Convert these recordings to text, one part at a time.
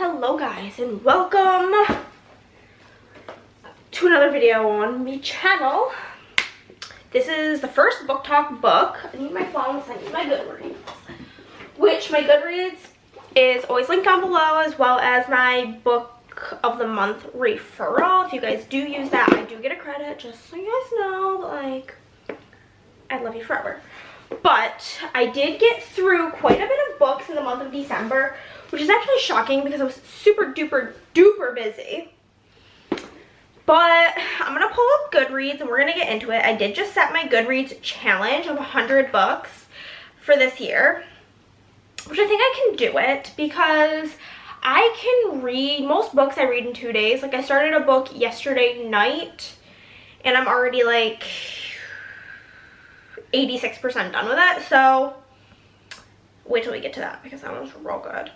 Hello guys and welcome to another video on my channel. This is the first book talk book. I need my phone so I need my Goodreads. Which my Goodreads is always linked down below, as well as my book of the month referral. If you guys do use that, I do get a credit, just so you guys know. Like, I love you forever. But I did get through quite a bit of books in the month of December, which is actually shocking because I was super duper duper busy. But I'm gonna pull up Goodreads and we're gonna get into it. I did just set my Goodreads challenge of 100 books for this year, which I think I can do it because I can read most books I read in 2 days. Like, I started a book yesterday night and I'm already like 86% done with it. So wait till we get to that because that one's real good.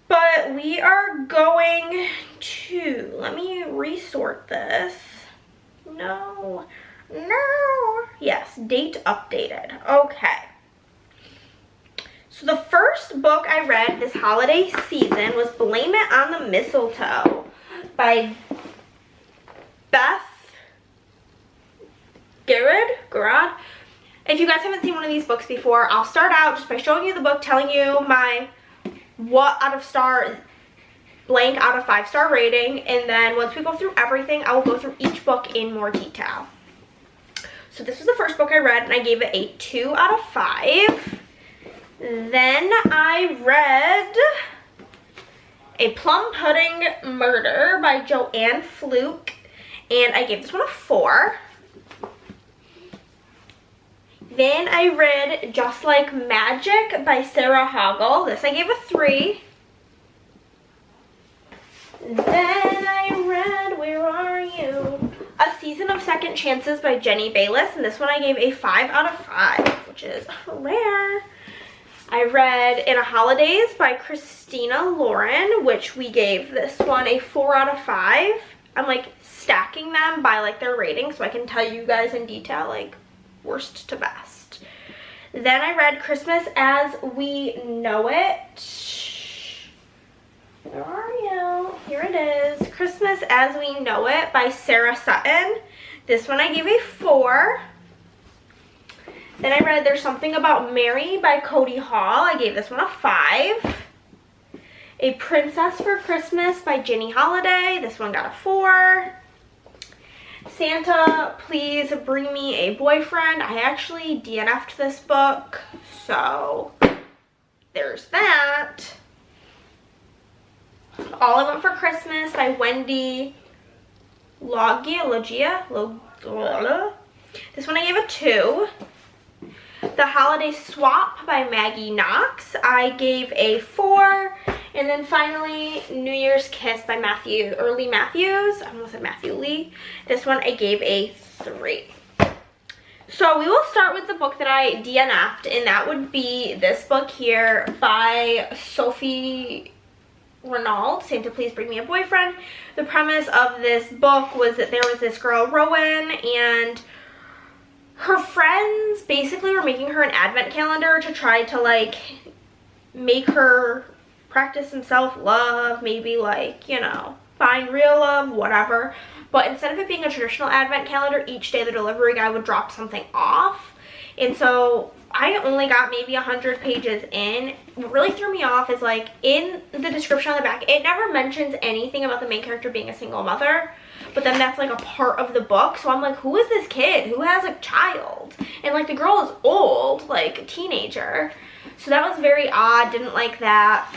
But we are going to, let me resort this. No. Yes, date updated. Okay. So the first book I read this holiday season was Blame It on the Mistletoe by Beth Garrod. If you guys haven't seen one of these books before, I'll start out just by showing you the book, telling you my blank out of 5-star rating, and then once we go through everything, I will go through each book in more detail. So this was the first book I read and I gave it a 2 out of 5. Then I read A Plum Pudding Murder by Joanne Fluke and I gave this one a 4. Then I read Just Like Magic by Sarah Hoggle. This I gave a 3. Then I read, where are you? A Season of Second Chances by Jenny Bayliss. And this one I gave a 5 out of 5, which is rare. I read In a Holidaze by Christina Lauren, which we gave this one a 4 out of 5. I'm like stacking them by like their rating so I can tell you guys in detail like worst to best. Then I read Christmas as We Know It. Where are you? Here it is. Christmas as We Know It by Sarah Sutton. This one I gave a 4. Then I read There's Something About Mary by Cody Hall. I gave this one a 5. A Princess for Christmas by Ginny Holiday. This one got a 4. Santa, Please Bring Me a Boyfriend. I actually DNF'd this book, so there's that. All I Want for Christmas by Wendy Logia. This one I gave a 2. The Holiday Swap by Maggie Knox. I gave a 4. And then finally, New Year's Kiss by Lee Matthews. I almost said Matthew Lee. This one I gave a 3. So we will start with the book that I DNF'd, and that would be this book here by Sophie Renaud, Santa Please Bring Me a Boyfriend. The premise of this book was that there was this girl, Rowan, and her friends basically were making her an advent calendar to try to like make her practice some self-love, maybe like, you know, find real love, whatever. But instead of it being a traditional advent calendar, each day the delivery guy would drop something off. And so I only got maybe 100 pages in. What really threw me off is like in the description on the back, it never mentions anything about the main character being a single mother. But then that's like a part of the book. So I'm like, who is this kid? Who has a child? And like the girl is old, like a teenager. So that was very odd. Didn't like that.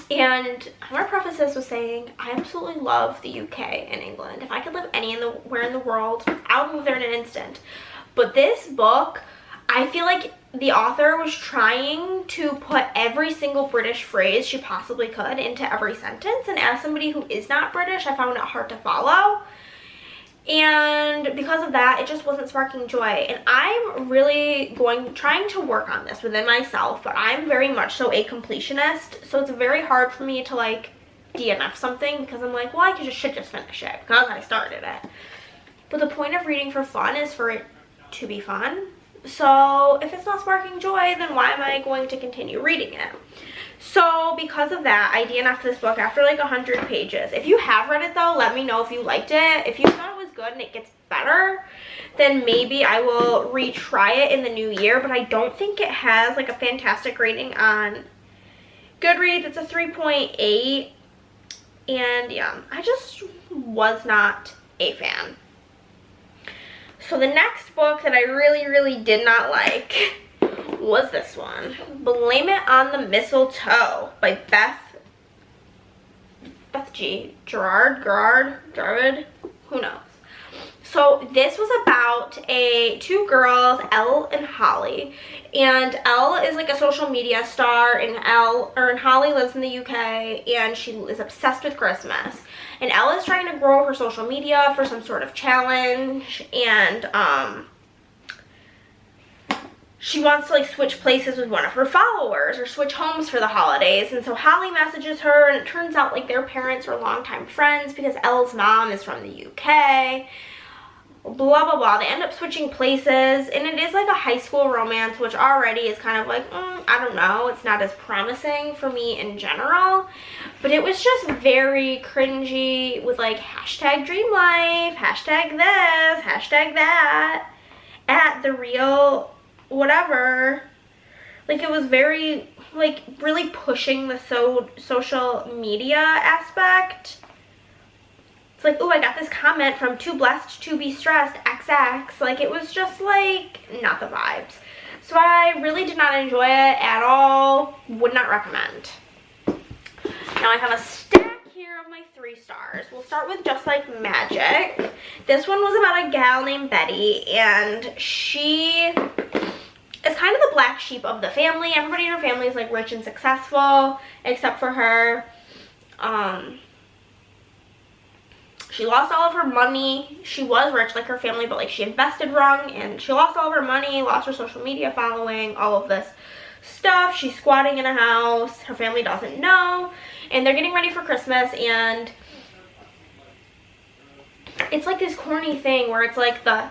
And I'm gonna preface this with saying I absolutely love the UK and England. If I could live anywhere in the world, I would move there in an instant. But this book, I feel like the author was trying to put every single British phrase she possibly could into every sentence. And as somebody who is not British, I found it hard to follow. And because of that, it just wasn't sparking joy. And I'm really trying to work on this within myself, but I'm very much so a completionist. So it's very hard for me to like DNF something because I'm like, well, should just finish it because I started it. But the point of reading for fun is for it to be fun. So if it's not sparking joy, then why am I going to continue reading it? So because of that, I DNF'd this book after like 100 pages. If you have read it though, let me know if you liked it. If you thought it was good and it gets better, then maybe I will retry it in the new year. But I don't think it has like a fantastic rating on Goodreads. It's a 3.8. And yeah, I just was not a fan. So the next book that I really did not like was this one, Blame It on the Mistletoe by Beth G. Gerard, who knows. So this was about two girls, Elle and Holly, and Elle is like a social media star, and Holly lives in the UK, and she is obsessed with Christmas. And Elle is trying to grow her social media for some sort of challenge, and she wants to like switch places with one of her followers or switch homes for the holidays. And so Holly messages her, and it turns out like their parents are longtime friends because Elle's mom is from the UK. Blah blah blah. They end up switching places, and it is like a high school romance, which already is kind of like I don't know, it's not as promising for me in general. But it was just very cringy with like hashtag dream life, hashtag this, hashtag that, at the real whatever. Like it was very like really pushing the social media aspect. It's like, oh, I got this comment from Too Blessed to Be Stressed XX. Like, it was just, like, not the vibes. So I really did not enjoy it at all. Would not recommend. Now I have a stack here of my 3 stars. We'll start with Just Like Magic. This one was about a gal named Betty, and she is kind of the black sheep of the family. Everybody in her family is, like, rich and successful, except for her. She lost all of her money. She was rich like her family, but like she invested wrong, and she lost all of her money, lost her social media following, all of this stuff. She's squatting in a house. Her family doesn't know, and they're getting ready for Christmas, and it's like this corny thing where it's like the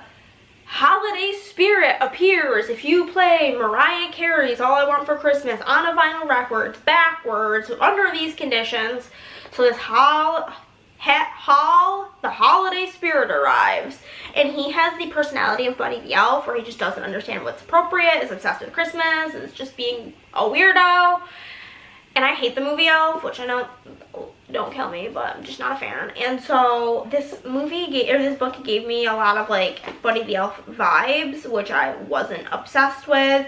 holiday spirit appears if you play Mariah Carey's All I Want for Christmas on a vinyl record backwards under these conditions. So this the holiday spirit arrives, and he has the personality of Buddy the Elf, where he just doesn't understand what's appropriate, is obsessed with Christmas, is just being a weirdo. And I hate the movie Elf, which I know, don't kill me, but I'm just not a fan. And so this this book gave me a lot of like Buddy the Elf vibes, which I wasn't obsessed with.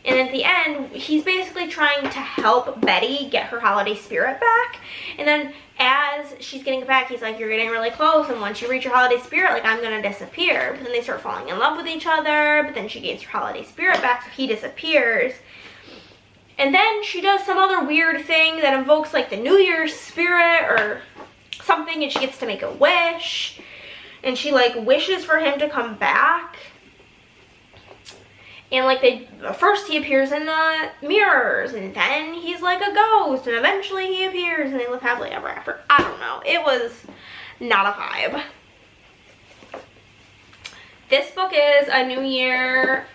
And at the end, he's basically trying to help Betty get her holiday spirit back. And then as she's getting it back, he's like, you're getting really close, and once you reach your holiday spirit, like, I'm gonna disappear. But then they start falling in love with each other, but then she gains her holiday spirit back, so he disappears. And then she does some other weird thing that invokes like the New Year's spirit or something, and she gets to make a wish. And she like wishes for him to come back. And like first he appears in the mirrors, and then he's like a ghost, and eventually he appears and they live happily ever after. I don't know. It was not a vibe. This book is A New Year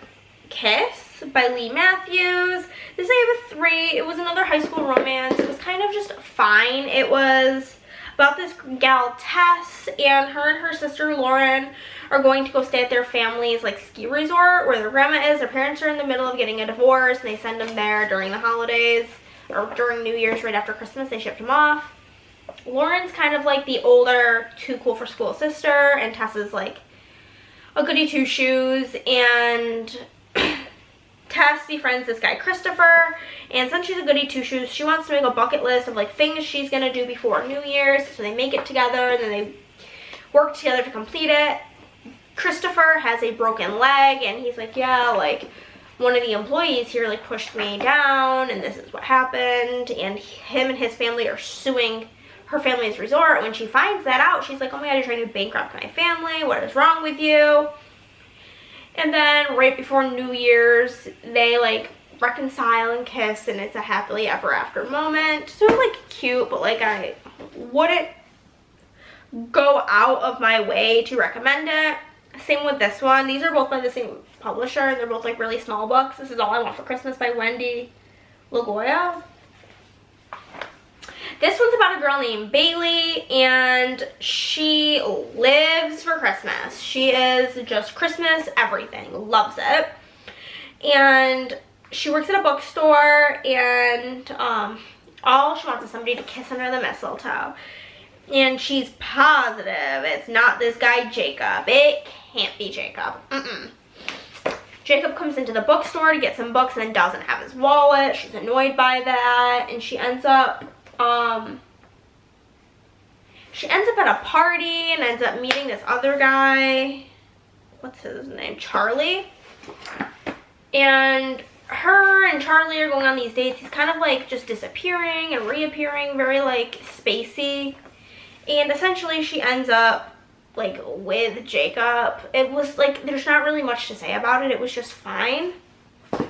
Kiss by Lee Matthews. This I gave a 3. It was another high school romance. It was kind of just fine. It was about this gal Tess, and her sister Lauren are going to go stay at their family's like ski resort where their grandma is. Their parents are in the middle of getting a divorce, and they send them there during the holidays or during New Year's right after Christmas. They shipped them off. Lauren's kind of like the older, too cool for school sister, and Tess is like a goody two shoes. And Tess befriends this guy Christopher, and since she's a goody two shoes, she wants to make a bucket list of like things she's gonna do before New Year's. So they make it together, and then they work together to complete it. Christopher has a broken leg, and he's like, yeah, like one of the employees here like pushed me down, and this is what happened. And him and his family are suing her family's resort. When she finds that out, she's like, oh my god, you're trying to bankrupt my family, what is wrong with you? And then right before New Year's, they like reconcile and kiss, and it's a happily ever after moment. So it's like cute, but like I wouldn't go out of my way to recommend it. Same with this one. These are both by the same publisher, and they're both like really small books. This is All I Want for Christmas by Wendy Lagoya. This one's about a girl named Bailey, and she lives for Christmas. She is just Christmas everything, loves it. And she works at a bookstore, and all she wants is somebody to kiss under the mistletoe. And she's positive it's not this guy Jacob. It can't be Jacob. Jacob comes into the bookstore to get some books and then doesn't have his wallet. She's annoyed by that, and she ends up at a party and ends up meeting this other guy. What's his name? Charlie. And her and Charlie are going on these dates. He's kind of like just disappearing and reappearing, very like spacey. And essentially she ends up like with Jacob. It was like, there's not really much to say about it. It was just fine. Then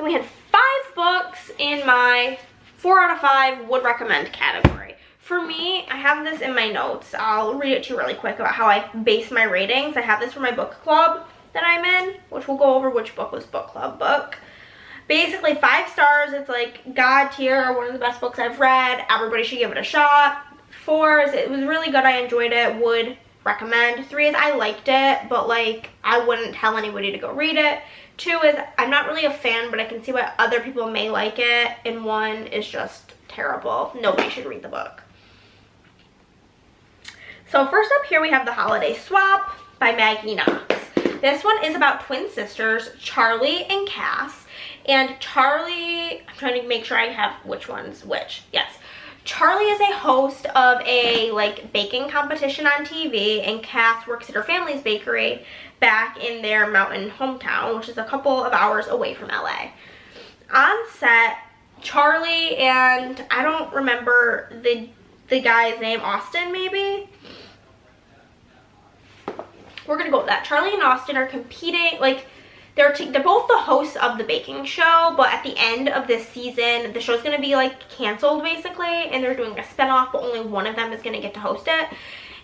we had 5 books in my 4 out of 5 would recommend category. For me, I have this in my notes. I'll read it to you really quick about how I base my ratings. I have this for my book club that I'm in, which we'll go over which book was book club book. Basically 5 stars. It's like God tier, one of the best books I've read. Everybody should give it a shot. 4 is it was really good. I enjoyed it. Would recommend. 3 is I liked it, but like I wouldn't tell anybody to go read it. 2 is I'm not really a fan, but I can see why other people may like it. And 1 is just terrible. Nobody should read the book. So first up here we have The Holiday Swap by Maggie Knox. This one is about twin sisters, Charlie and Cass. And Charlie, I'm trying to make sure I have which one's which. Yes. Charlie is a host of a like baking competition on TV, and Cass works at her family's bakery back in their mountain hometown, which is a couple of hours away from LA. On set, Charlie and I don't remember the guy's name, Austin maybe? We're gonna go with that. Charlie and Austin are competing, like they're both the hosts of the baking show, but at the end of this season, the show's gonna be like canceled basically, and they're doing a spinoff, but only one of them is gonna get to host it.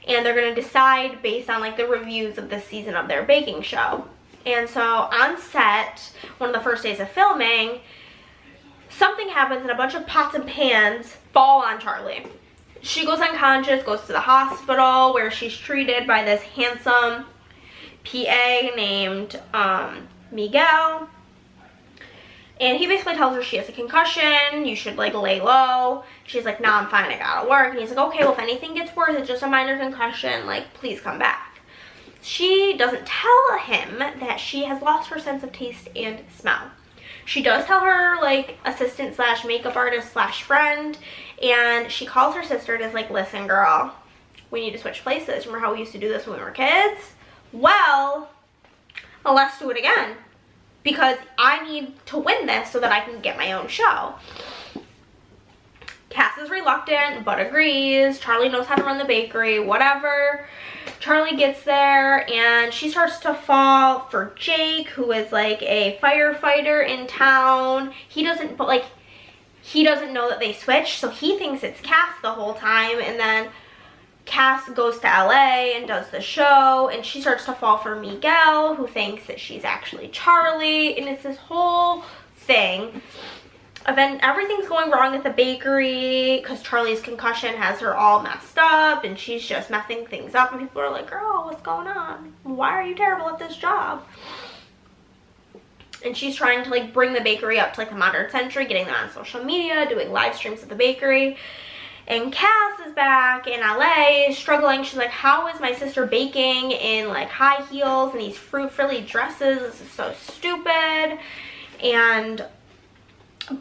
And they're gonna decide based on like the reviews of this season of their baking show. And so on set, one of the first days of filming, something happens and a bunch of pots and pans fall on Charlie. She goes unconscious, goes to the hospital where she's treated by this handsome PA named Miguel. And he basically tells her she has a concussion, you should like lay low. She's like, nah, I'm fine, I gotta work. And he's like, okay, well if anything gets worse, it's just a minor concussion, like please come back. She doesn't tell him that she has lost her sense of taste and smell. She does tell her like assistant slash makeup artist slash friend, and she calls her sister and is like, listen girl, we need to switch places. Remember how we used to do this when we were kids? Well, let's do it again, because I need to win this so that I can get my own show. Cass is reluctant but agrees. Charlie knows how to run the bakery, whatever. Charlie gets there and she starts to fall for Jake, who is like a firefighter in town. He doesn't know that they switched, so he thinks it's Cass the whole time. And then Cass goes to LA and does the show, and she starts to fall for Miguel, who thinks that she's actually Charlie, and it's this whole thing. And then everything's going wrong at the bakery because Charlie's concussion has her all messed up, and she's just messing things up, and people are like, girl, what's going on? Why are you terrible at this job? And she's trying to like bring the bakery up to like the modern century, getting them on social media, doing live streams at the bakery. And Cass is back in LA struggling. She's like, how is my sister baking in like high heels and these fruit-frilly dresses? This is so stupid. And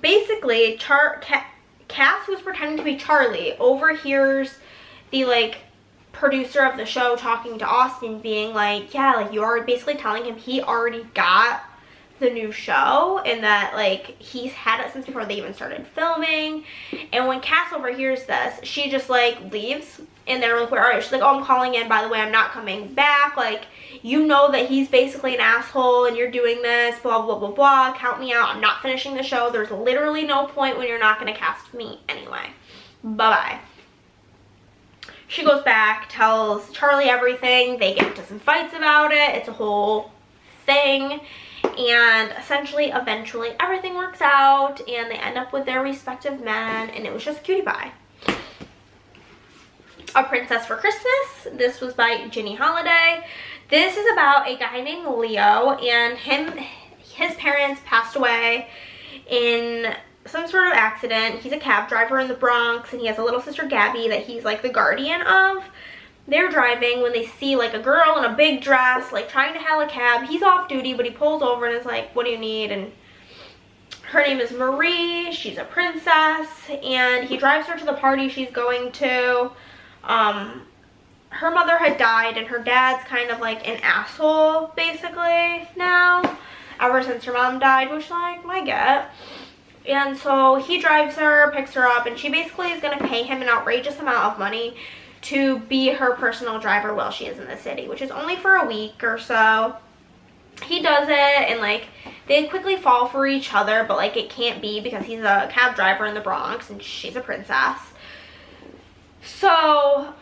basically, Cass, who's pretending to be Charlie, overhears the like producer of the show talking to Austin, being like, yeah, like you are basically telling him he already got the new show and that like he's had it since before they even started filming. And when Cass overhears this, she just like leaves, and they're like, where are you? She's like, oh, I'm calling in, by the way, I'm not coming back, like you know that he's basically an asshole and you're doing this, blah blah blah blah, count me out, I'm not finishing the show, there's literally no point when you're not going to cast me anyway, bye-bye. She goes back, tells Charlie everything, they get into some fights about it, it's a whole thing. And essentially, eventually, everything works out and they end up with their respective men, and it was just a cutie pie. A Princess for Christmas. This was by Ginny Holiday. This is about a guy named Leo, and his parents passed away in some sort of accident. He's a cab driver in the Bronx, and he has a little sister, Gabby, that he's like the guardian of. They're driving when they see like a girl in a big dress like trying to hail a cab. He's off duty, but he pulls over and is like, what do you need? And her name is Marie. She's a princess, and he drives her to the party she's going to. Her mother had died, and her dad's kind of like an asshole basically now, ever since her mom died, which like I get. And so he drives her, picks her up, and she basically is going to pay him an outrageous amount of money to be her personal driver while she is in the city, which is only for a week or so. He does it, and like they quickly fall for each other, but like it can't be because he's a cab driver in the Bronx and she's a princess. So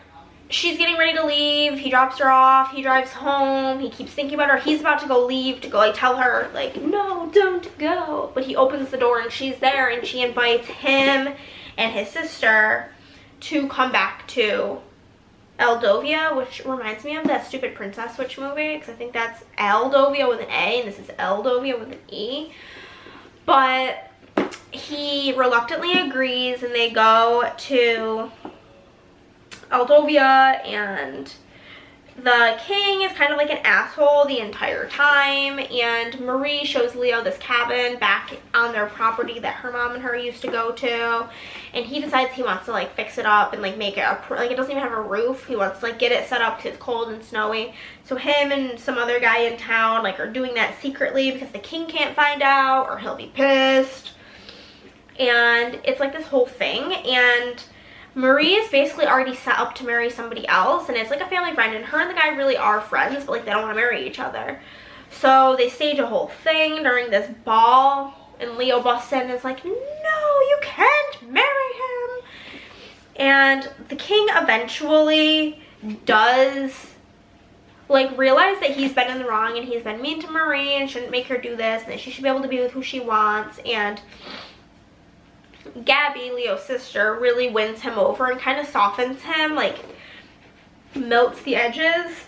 she's getting ready to leave. He drops her off. He drives home. He keeps thinking about her. He's about to go leave to go like tell her like, no, don't go. But he opens the door and she's there, and she invites him and his sister to come back to Eldovia, which reminds me of that stupid Princess Switch movie, because I think that's Eldovia with an A and this is Eldovia with an E. But he reluctantly agrees, and they go to Eldovia, and the king is kind of like an asshole the entire time, and Marie shows Leo this cabin back on their property that her mom and her used to go to, and he decides he wants to like fix it up and like make it like it doesn't even have a roof. He wants to like get it set up because it's cold and snowy. So him and some other guy in town like are doing that secretly because the king can't find out or he'll be pissed, and it's like this whole thing. And Marie is basically already set up to marry somebody else, and it's like a family friend, and her and the guy really are friends, but like they don't want to marry each other. So they stage a whole thing during this ball, and Leo busts in and is like, no, you can't marry him. And the king eventually does like realize that he's been in the wrong and he's been mean to Marie and shouldn't make her do this, and that she should be able to be with who she wants. And Gabby, Leo's sister, really wins him over and kind of softens him, like melts the edges.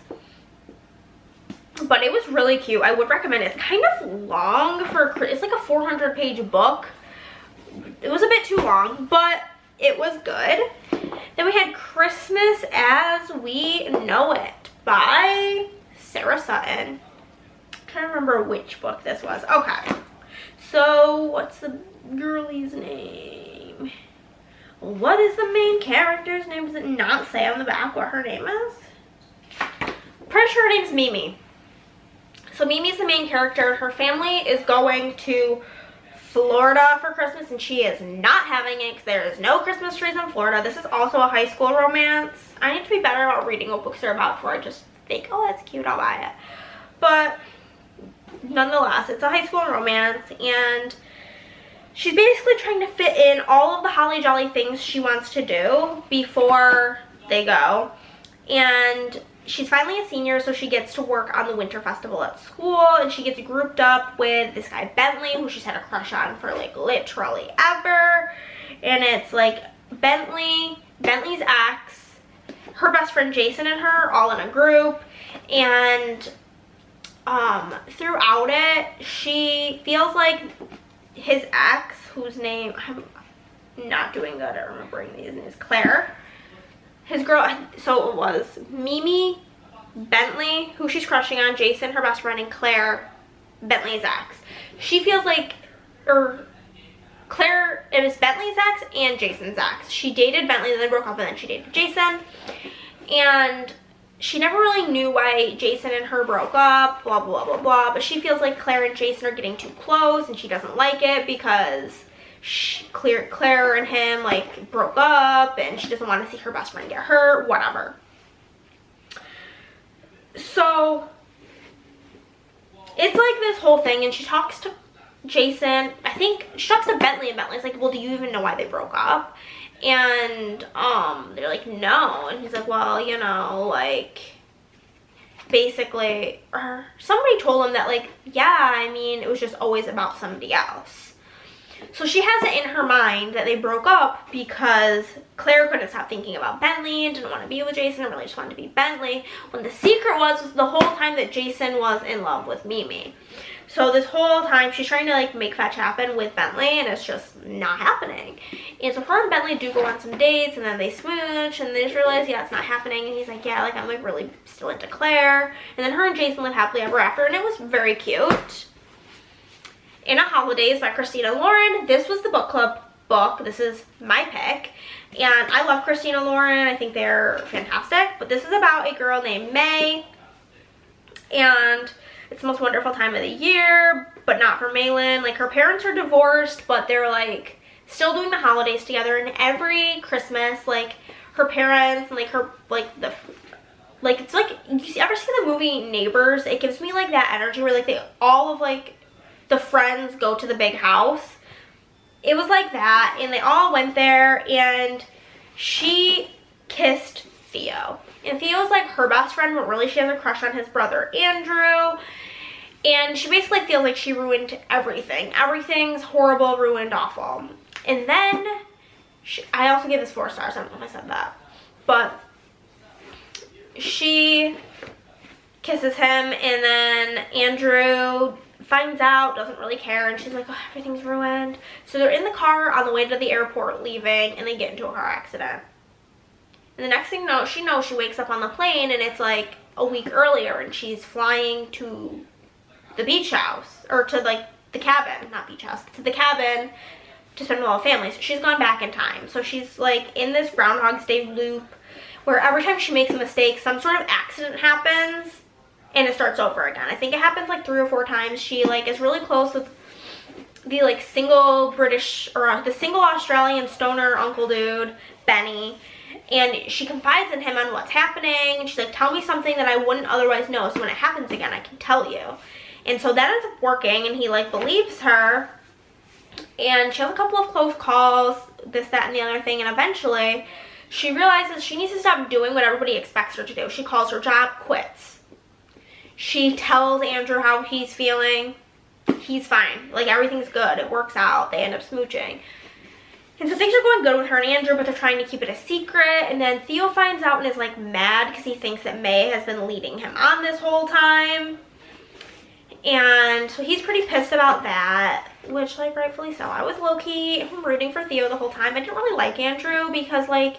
But it was really cute. I would recommend it. It's kind of long for, it's like a 400-page book. It was a bit too long, but it was good. Then we had Christmas as We Know It by Sarah Sutton. I'm trying to remember which book this was. Okay. So what's the girlie's name? What is the main character's name? Does it not say on the back what her name is? Pretty sure her name's Mimi. So Mimi's the main character. Her family is going to Florida for Christmas, and she is not having it because there is no Christmas trees in Florida. This is also a high school romance. I need to be better about reading what books are about before I just think, oh, that's cute, I'll buy it. But nonetheless, it's a high school romance, and she's basically trying to fit in all of the holly jolly things she wants to do before they go. And she's finally a senior, so she gets to work on the winter festival at school, and she gets grouped up with this guy Bentley, who she's had a crush on for like literally ever. And it's like Bentley's ex, her best friend Jason, and her all in a group. And throughout it, she feels like his ex, whose name, I'm not doing good at remembering these names, Claire, his girl, so it was Mimi, Bentley, who she's crushing on, Jason, her best friend, and Claire, Bentley's ex. She feels like, Claire, it was Bentley's ex and Jason's ex. She dated Bentley, then they broke up, and then she dated Jason. And she never really knew why Jason and her broke up, blah, blah, blah, blah. But she feels like Claire and Jason are getting too close, and she doesn't like it because Claire and him like broke up, and she doesn't want to see her best friend get hurt, whatever. So it's like this whole thing, and she talks to Jason, I think she talks to Bentley, and Bentley's like, well, do you even know why they broke up? And they're like, no. And he's like, well, you know, like, basically, or somebody told him that, like, yeah, I mean, it was just always about somebody else. So she has it in her mind that they broke up because Claire couldn't stop thinking about Bentley and didn't want to be with Jason and really just wanted to be Bentley, when the secret was the whole time that Jason was in love with Mimi. So this whole time she's trying to like make fetch happen with Bentley, and it's just not happening. And so her and Bentley do go on some dates, and then they smooch, and they just realize, yeah, it's not happening. And he's like, yeah, like I'm like really still into Claire. And then her and Jason live happily ever after, and it was very cute. In a Holidaze by Christina Lauren. This was the book club book. This is my pick. And I love Christina Lauren. I think they're fantastic. But this is about a girl named May. And it's the most wonderful time of the year, but not for Maylin. Like, her parents are divorced, but they're like still doing the holidays together. And every Christmas, like her parents and like her, like the, like it's like, you ever see the movie Neighbors? It gives me like that energy where like they all of like the friends go to the big house. It was like that, and they all went there, and she kissed Theo. And Theo's like her best friend, but really she has a crush on his brother Andrew. And she basically feels like she ruined everything. Everything's horrible, ruined, awful. And then I also gave this 4 stars. I don't know if I said that, but she kisses him, and then Andrew finds out, doesn't really care, and she's like, oh, everything's ruined. So they're in the car on the way to the airport leaving, and they get into a car accident. And the next thing she knows, she wakes up on the plane, and it's like a week earlier, and she's flying to the beach house, or to like the cabin, not beach house, to the cabin to spend with all the family. So she's gone back in time. So she's like in this Groundhog's Day loop where every time she makes a mistake, some sort of accident happens, and it starts over again. I think it happens like 3 or 4 times. She like is really close with the like single British, or the single Australian stoner uncle dude, Benny. And she confides in him on what's happening. And she's like, tell me something that I wouldn't otherwise know, so when it happens again, I can tell you. And so that ends up working, and he like believes her. And she has a couple of close calls, this, that, and the other thing. And eventually, she realizes she needs to stop doing what everybody expects her to do. She calls her job, quits. She tells Andrew how he's feeling. He's fine. Like, everything's good. It works out. They end up smooching. And so things are going good with her and Andrew, but they're trying to keep it a secret. And then Theo finds out and is like mad because he thinks that May has been leading him on this whole time. And so he's pretty pissed about that, which, like, rightfully so. I was low-key rooting for Theo the whole time. I didn't really like Andrew because, like,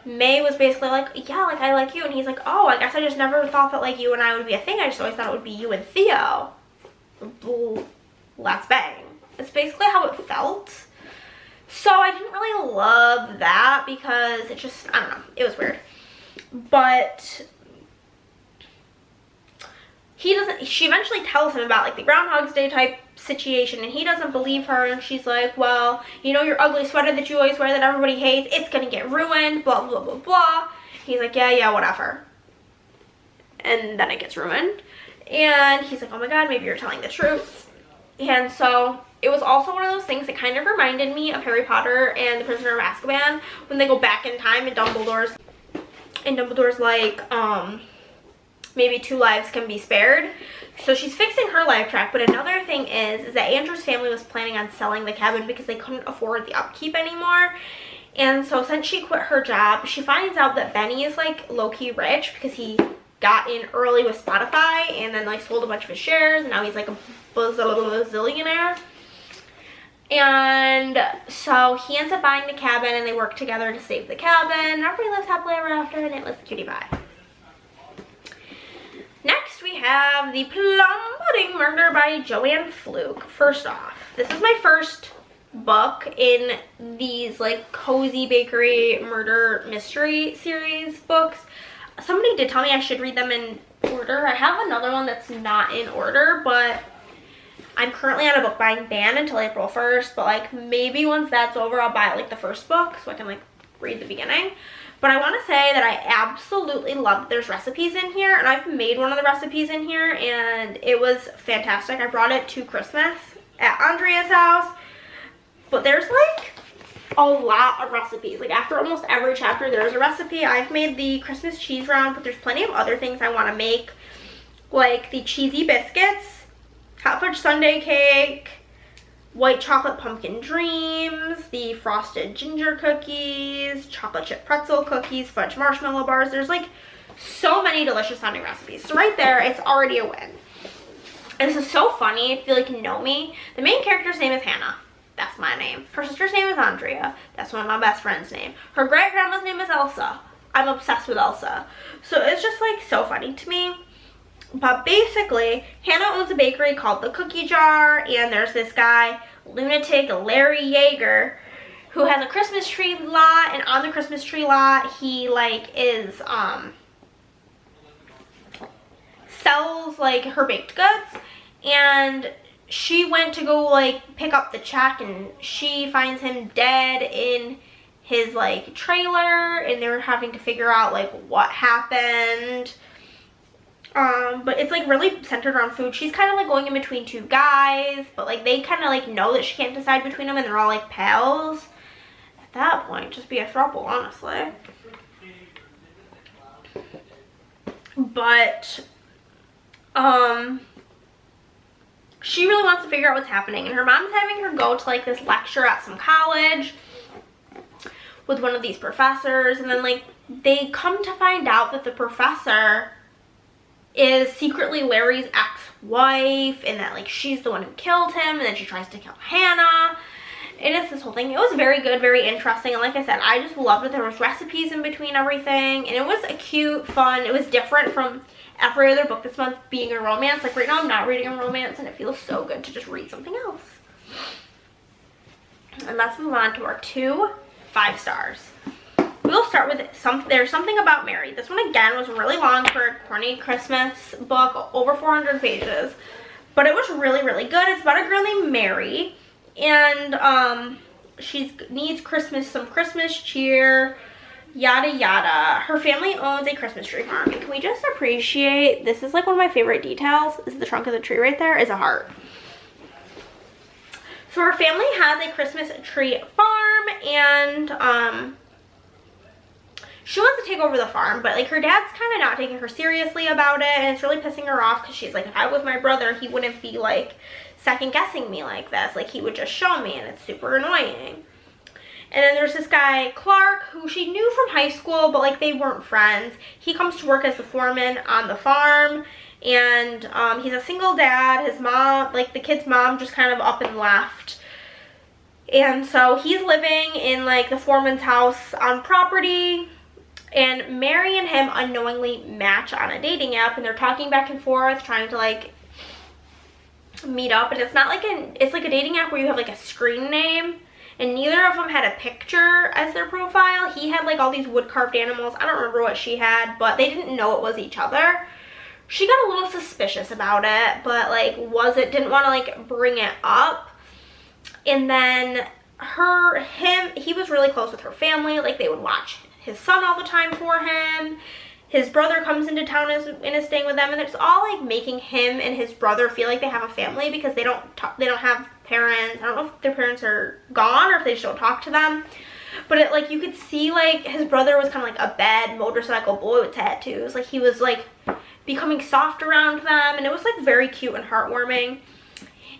May was basically like, yeah, like, I like you. And he's like, oh, I guess I just never thought that, like, you and I would be a thing. I just always thought it would be you and Theo. Let's bang. It's basically how it felt. So I didn't really love that because it just, I don't know, it was weird. But she eventually tells him about like the Groundhog's Day type situation, and he doesn't believe her, and she's like, well, you know your ugly sweater that you always wear that everybody hates, it's gonna get ruined, blah, blah, blah, blah. He's like, yeah, whatever. And then it gets ruined. And he's like, oh my god, maybe you're telling the truth. And so it was also one of those things that kind of reminded me of Harry Potter and the Prisoner of Azkaban, when they go back in time and Dumbledore's like, maybe 2 lives can be spared. So she's fixing her life track. But another thing is that Andrew's family was planning on selling the cabin because they couldn't afford the upkeep anymore. And so since she quit her job, she finds out that Benny is like low-key rich because he got in early with Spotify and then like sold a bunch of his shares, and now he's like a bazillionaire. And so he ends up buying the cabin, and they work together to save the cabin. Everybody lives happily ever after, and it was cutie pie. Next, we have the Plum Pudding Murder by Joanne Fluke. First off, this is my first book in these like cozy bakery murder mystery series books. Somebody did tell me I should read them in order. I have another one that's not in order, but I'm currently on a book buying ban until April 1st. But like maybe once that's over, I'll buy like the first book so I can like read the beginning. But I want to say that I absolutely love that there's recipes in here, and I've made one of the recipes in here, and it was fantastic. I brought it to Christmas at Andrea's house, but there's like a lot of recipes. Like after almost every chapter there's a recipe. I've made the Christmas cheese round, but there's plenty of other things I want to make, like the cheesy biscuits, hot fudge sundae cake, white chocolate pumpkin dreams, the frosted ginger cookies, chocolate chip pretzel cookies, fudge marshmallow bars. There's like so many delicious sounding recipes. So right there, it's already a win. And this is so funny if you like know me. The main character's name is Hannah. That's my name. Her sister's name is Andrea. That's one of my best friend's name. Her great grandma's name is Elsa. I'm obsessed with Elsa. So it's just like so funny to me. But basically, Hannah owns a bakery called The Cookie Jar, and there's this guy, lunatic Larry Yeager, who has a Christmas tree lot, and on the Christmas tree lot, he like is sells like her baked goods, and she went to go like pick up the check, and she finds him dead in his like trailer, and they're having to figure out like what happened. But it's like really centered around food. She's kind of like going in between two guys, but like they kind of like know that she can't decide between them, and they're all like pals. At that point, just be a throuple, honestly. But she really wants to figure out what's happening, and her mom's having her go to like this lecture at some college with one of these professors, and then like they come to find out that the professor is secretly Larry's ex-wife, and that like she's the one who killed him, and then she tries to kill Hannah, and it's this whole thing. It was very good, very interesting, and like I said, I just loved that there was recipes in between everything, and it was a cute, fun, it was different from every other book this month being a romance. Like right now I'm not reading a romance, and it feels so good to just read something else. And let's move on to our 2 5 stars. We'll start with There's Something About Mary. This one again was really long for a corny Christmas book, over 400 pages, but it was really, really good. It's about a girl named Mary, and she needs some Christmas cheer, yada yada. Her family owns a Christmas tree farm, and can we just appreciate, this is like one of my favorite details, is the trunk of the tree right there is a heart. So her family has a Christmas tree farm, and she wants to take over the farm, but like her dad's kind of not taking her seriously about it, and it's really pissing her off because she's like, if I was my brother, he wouldn't be like second guessing me like this. Like he would just show me, and it's super annoying. And then there's this guy, Clark, who she knew from high school, but like they weren't friends. He comes to work as the foreman on the farm, and he's a single dad. His mom, like the kid's mom, just kind of up and left. And so he's living in like the foreman's house on property. And Mary and him unknowingly match on a dating app, and they're talking back and forth, trying to like meet up. And it's not like it's like a dating app where you have like a screen name, and neither of them had a picture as their profile. He had like all these wood carved animals. I don't remember what she had, but they didn't know it was each other. She got a little suspicious about it, but like didn't want to like bring it up. And then he was really close with her family. Like they would watch his son all the time for him. His brother comes into town and is staying with them, and it's all like making him and his brother feel like they have a family, because they don't have parents. I don't know if their parents are gone or if they just don't talk to them. But it like you could see like his brother was kind of like a bad motorcycle boy with tattoos. Like he was like becoming soft around them, and it was like very cute and heartwarming.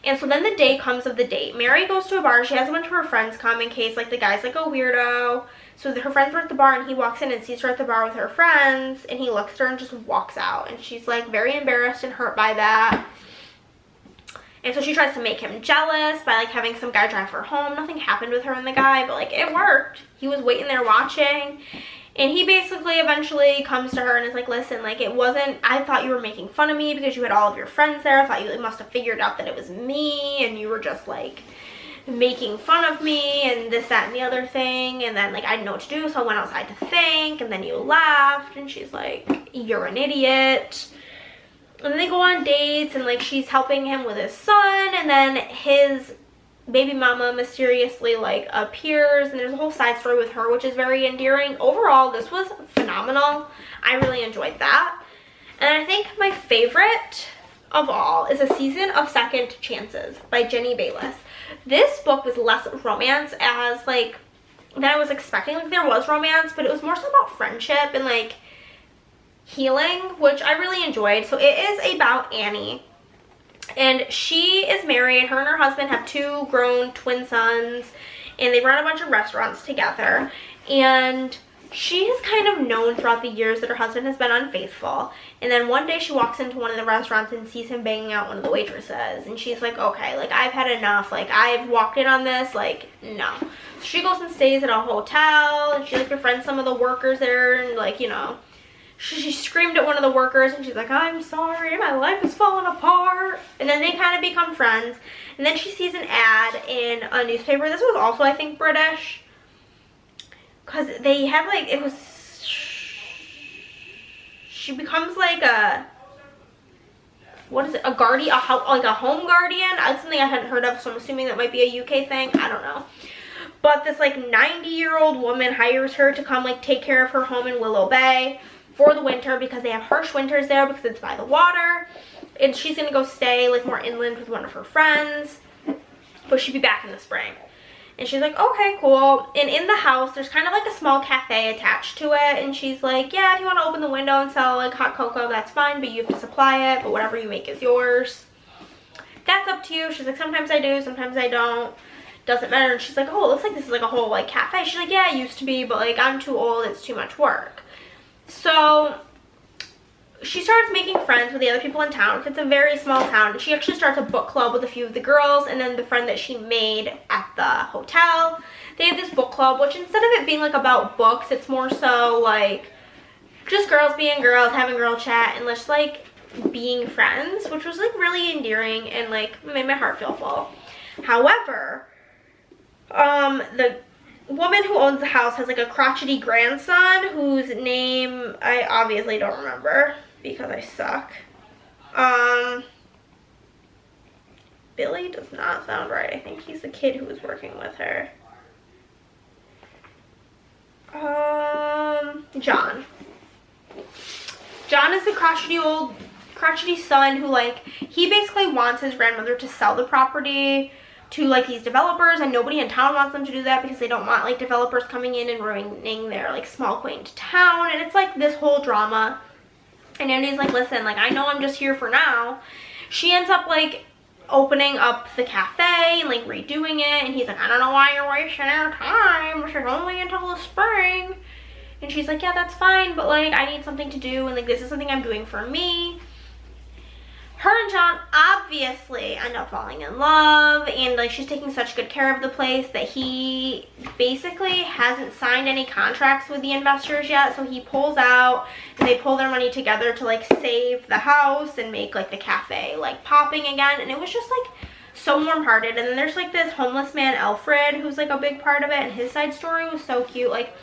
And so then the day comes of the date. Mary goes to a bar. She has a bunch of her friends come in case like the guy's like a weirdo. So her friends were at the bar, and he walks in and sees her at the bar with her friends, and he looks at her and just walks out. And she's like very embarrassed and hurt by that. And so she tries to make him jealous by like having some guy drive her home. Nothing happened with her and the guy, but like it worked. He was waiting there watching. And he basically eventually comes to her and is like, listen, like it wasn't, I thought you were making fun of me because you had all of your friends there. I thought you must have figured out that it was me, and you were just like making fun of me and this, that, and the other thing. And then like I didn't know what to do, so I went outside to think, and then you laughed. And she's like, you're an idiot. And then they go on dates, and like she's helping him with his son, and then his baby mama mysteriously like appears, and there's a whole side story with her, which is very endearing. Overall, this was phenomenal. I really enjoyed that. And I think my favorite of all is A Season of Second Chances by Jenny Bayliss. This book was less romance, as like than I was expecting. Like, there was romance, but it was more so about friendship and like healing, which I really enjoyed. So it is about Annie, and she is married. Her and her husband have 2 grown twin sons, and they run a bunch of restaurants together. And she has kind of known throughout the years that her husband has been unfaithful. And then one day she walks into one of the restaurants and sees him banging out one of the waitresses. And she's like, okay, like, I've had enough. Like, I've walked in on this. Like, no. So she goes and stays at a hotel, and she like befriends some of the workers there, and like, you know, she screamed at one of the workers, and she's like, I'm sorry, my life is falling apart. And then they kind of become friends. And then she sees an ad in a newspaper. This was also, I think, British, because they have like, it was, she becomes like a, what is it, a guardian, like a home guardian. That's something I hadn't heard of, so I'm assuming that might be a UK thing. I don't know. But this like 90-year-old woman hires her to come like take care of her home in Willow Bay for the winter, because they have harsh winters there because it's by the water. And she's gonna go stay like more inland with one of her friends, but she'll be back in the spring. And she's like, okay, cool. And in the house, there's kind of like a small cafe attached to it. And she's like, yeah, if you want to open the window and sell like hot cocoa, that's fine, but you have to supply it. But whatever you make is yours. That's up to you. She's like, sometimes I do, sometimes I don't. Doesn't matter. And she's like, oh, it looks like this is like a whole like cafe. She's like, yeah, it used to be, but like I'm too old. It's too much work. So she starts making friends with the other people in town. It's a very small town. And she actually starts a book club with a few of the girls, and then the friend that she made at the hotel. They have this book club, which instead of it being like about books, it's more so like just girls being girls, having girl chat, and just like being friends, which was like really endearing and like made my heart feel full. However, the woman who owns the house has like a crotchety grandson whose name I obviously don't remember because I suck. Billy does not sound right. I think he's the kid who was working with her. John. John is the crotchety son who like, he basically wants his grandmother to sell the property to like these developers, and nobody in town wants them to do that because they don't want like developers coming in and ruining their like small quaint town. And it's like this whole drama. And Andy's like, listen, like I know I'm just here for now. She ends up like opening up the cafe and like redoing it, and he's like, I don't know why you're wasting our time, this is only until the spring. And she's like, yeah, that's fine, but like I need something to do, and like this is something I'm doing for me. Her and John obviously end up falling in love, and like she's taking such good care of the place that he basically hasn't signed any contracts with the investors yet, so he pulls out, and they pull their money together to like save the house and make like the cafe like popping again. And it was just like so warm-hearted. And then there's like this homeless man Alfred who's like a big part of it, and his side story was so cute. Like,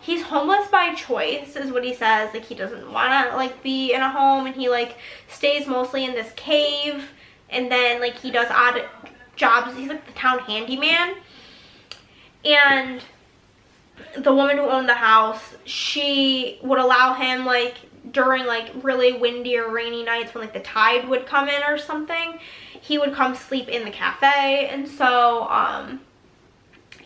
he's homeless by choice is what he says. Like, he doesn't want to like be in a home, and he like stays mostly in this cave, and then like he does odd jobs. He's like the town handyman. And the woman who owned the house, she would allow him like during like really windy or rainy nights when like the tide would come in or something, he would come sleep in the cafe. And so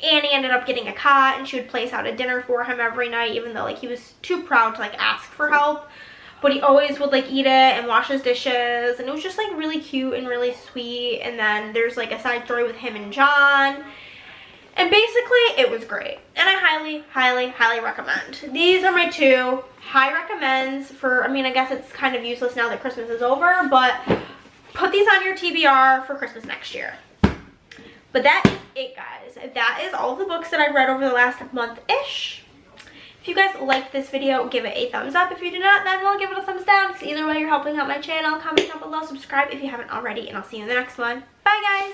Annie ended up getting a cot, and she would place out a dinner for him every night, even though like he was too proud to like ask for help. But he always would like eat it and wash his dishes, and it was just like really cute and really sweet. And then there's like a side story with him and John. And basically it was great, and I highly, highly, highly recommend. These are my 2 high recommends for, I mean, I guess it's kind of useless now that Christmas is over, but put these on your TBR for Christmas next year. But that is it, guys. That is all the books that I've read over the last month-ish. If you guys liked this video, give it a thumbs up. If you do not, then we'll give it a thumbs down, because either way you're helping out my channel. Comment down below, subscribe if you haven't already, and I'll see you in the next one. Bye, guys!